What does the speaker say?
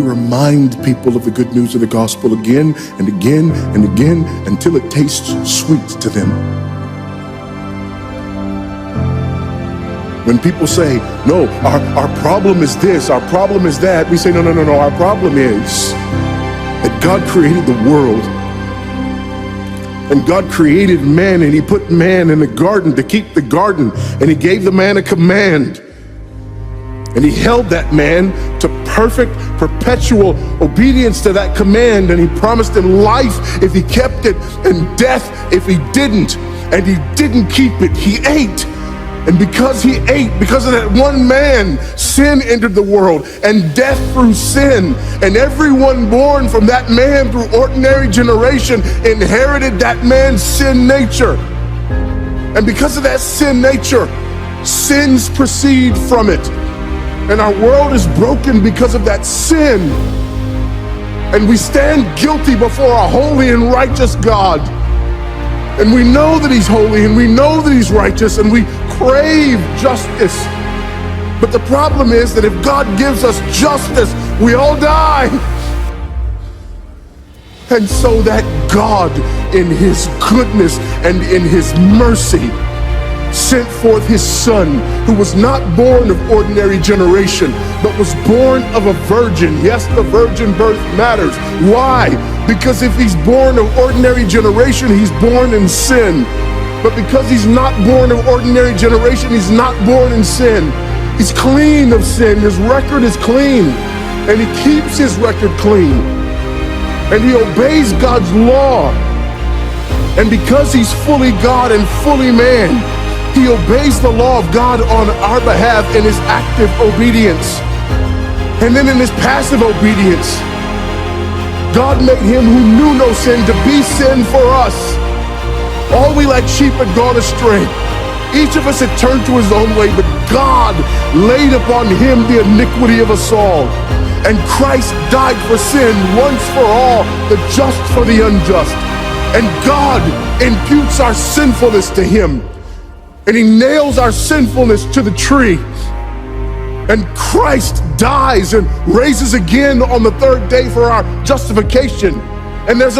Remind people of the good news of the gospel again and again and again until it tastes sweet to them. When people say, no, our problem is this, our problem is that, we say, no, our problem is that God created the world. And God created man, and he put man in a garden to keep the garden, and he gave the man a command. And he held that man to perfect, perpetual obedience to that command. And he promised him life if he kept it, and death if he didn't. And he didn't keep it. He ate. And because he ate, because of that one man, sin entered the world, and death through sin. And everyone born from that man through ordinary generation inherited that man's sin nature. And because of that sin nature, sins proceed from it. And our world is broken because of that sin. And we stand guilty before a holy and righteous God. And we know that he's holy, and we know that he's righteous, and we crave justice. But the problem is that if God gives us justice, we all die. And so that God, in his goodness and in his mercy, sent forth his son, who was not born of ordinary generation, but was born of a virgin. Yes, the virgin birth matters. Why? Because if he's born of ordinary generation, he's born in sin. But because he's not born of ordinary generation, he's not born in sin. He's clean of sin. His record is clean. And he keeps his record clean. And he obeys God's law. And because he's fully God and fully man, he obeys the law of God on our behalf in his active obedience. And then in his passive obedience, God made him who knew no sin to be sin for us. All we like sheep had gone astray. Each of us had turned to his own way, but God laid upon him the iniquity of us all. And Christ died for sin once for all, the just for the unjust. And God imputes our sinfulness to him. And he nails our sinfulness to the tree. And Christ dies and raises again on the third day for our justification. And there's a